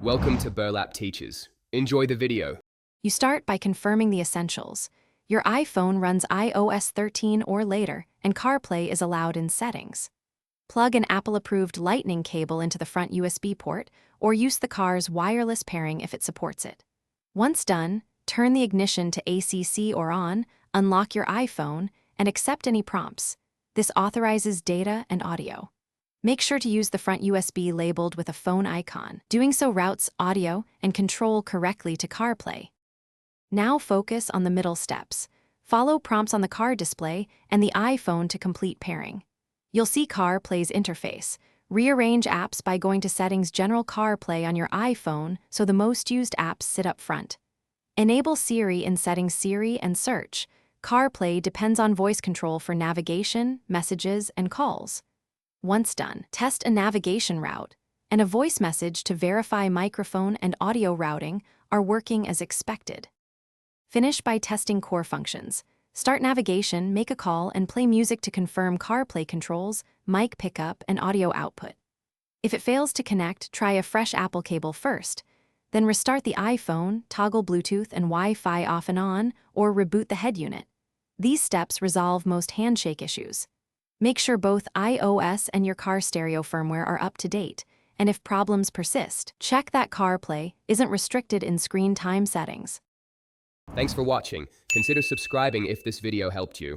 Welcome to Burlap Teachers. Enjoy the video. You start by confirming the essentials. Your iPhone runs iOS 13 or later, and CarPlay is allowed in settings. Plug an Apple-approved Lightning cable into the front USB port, or use the car's wireless pairing if it supports it. Once done, turn the ignition to ACC or on, unlock your iPhone, and accept any prompts. This authorizes data and audio. Make sure to use the front USB labeled with a phone icon. Doing so routes audio and control correctly to CarPlay. Now focus on the middle steps. Follow prompts on the car display and the iPhone to complete pairing. You'll see CarPlay's interface. Rearrange apps by going to Settings General CarPlay on your iPhone so the most used apps sit up front. Enable Siri in Settings Siri and Search. CarPlay depends on voice control for navigation, messages, and calls. Once done, test a navigation route, and a voice message to verify microphone and audio routing are working as expected. Finish by testing core functions. Start navigation, make a call, and play music to confirm CarPlay controls, mic pickup, and audio output. If it fails to connect, try a fresh Apple cable first. Then restart the iPhone, toggle Bluetooth and Wi-Fi off and on, or reboot the head unit. These steps resolve most handshake issues. Make sure both iOS and your car stereo firmware are up to date, and if problems persist, check that CarPlay isn't restricted in screen time settings. Thanks for watching. Consider subscribing if this video helped you.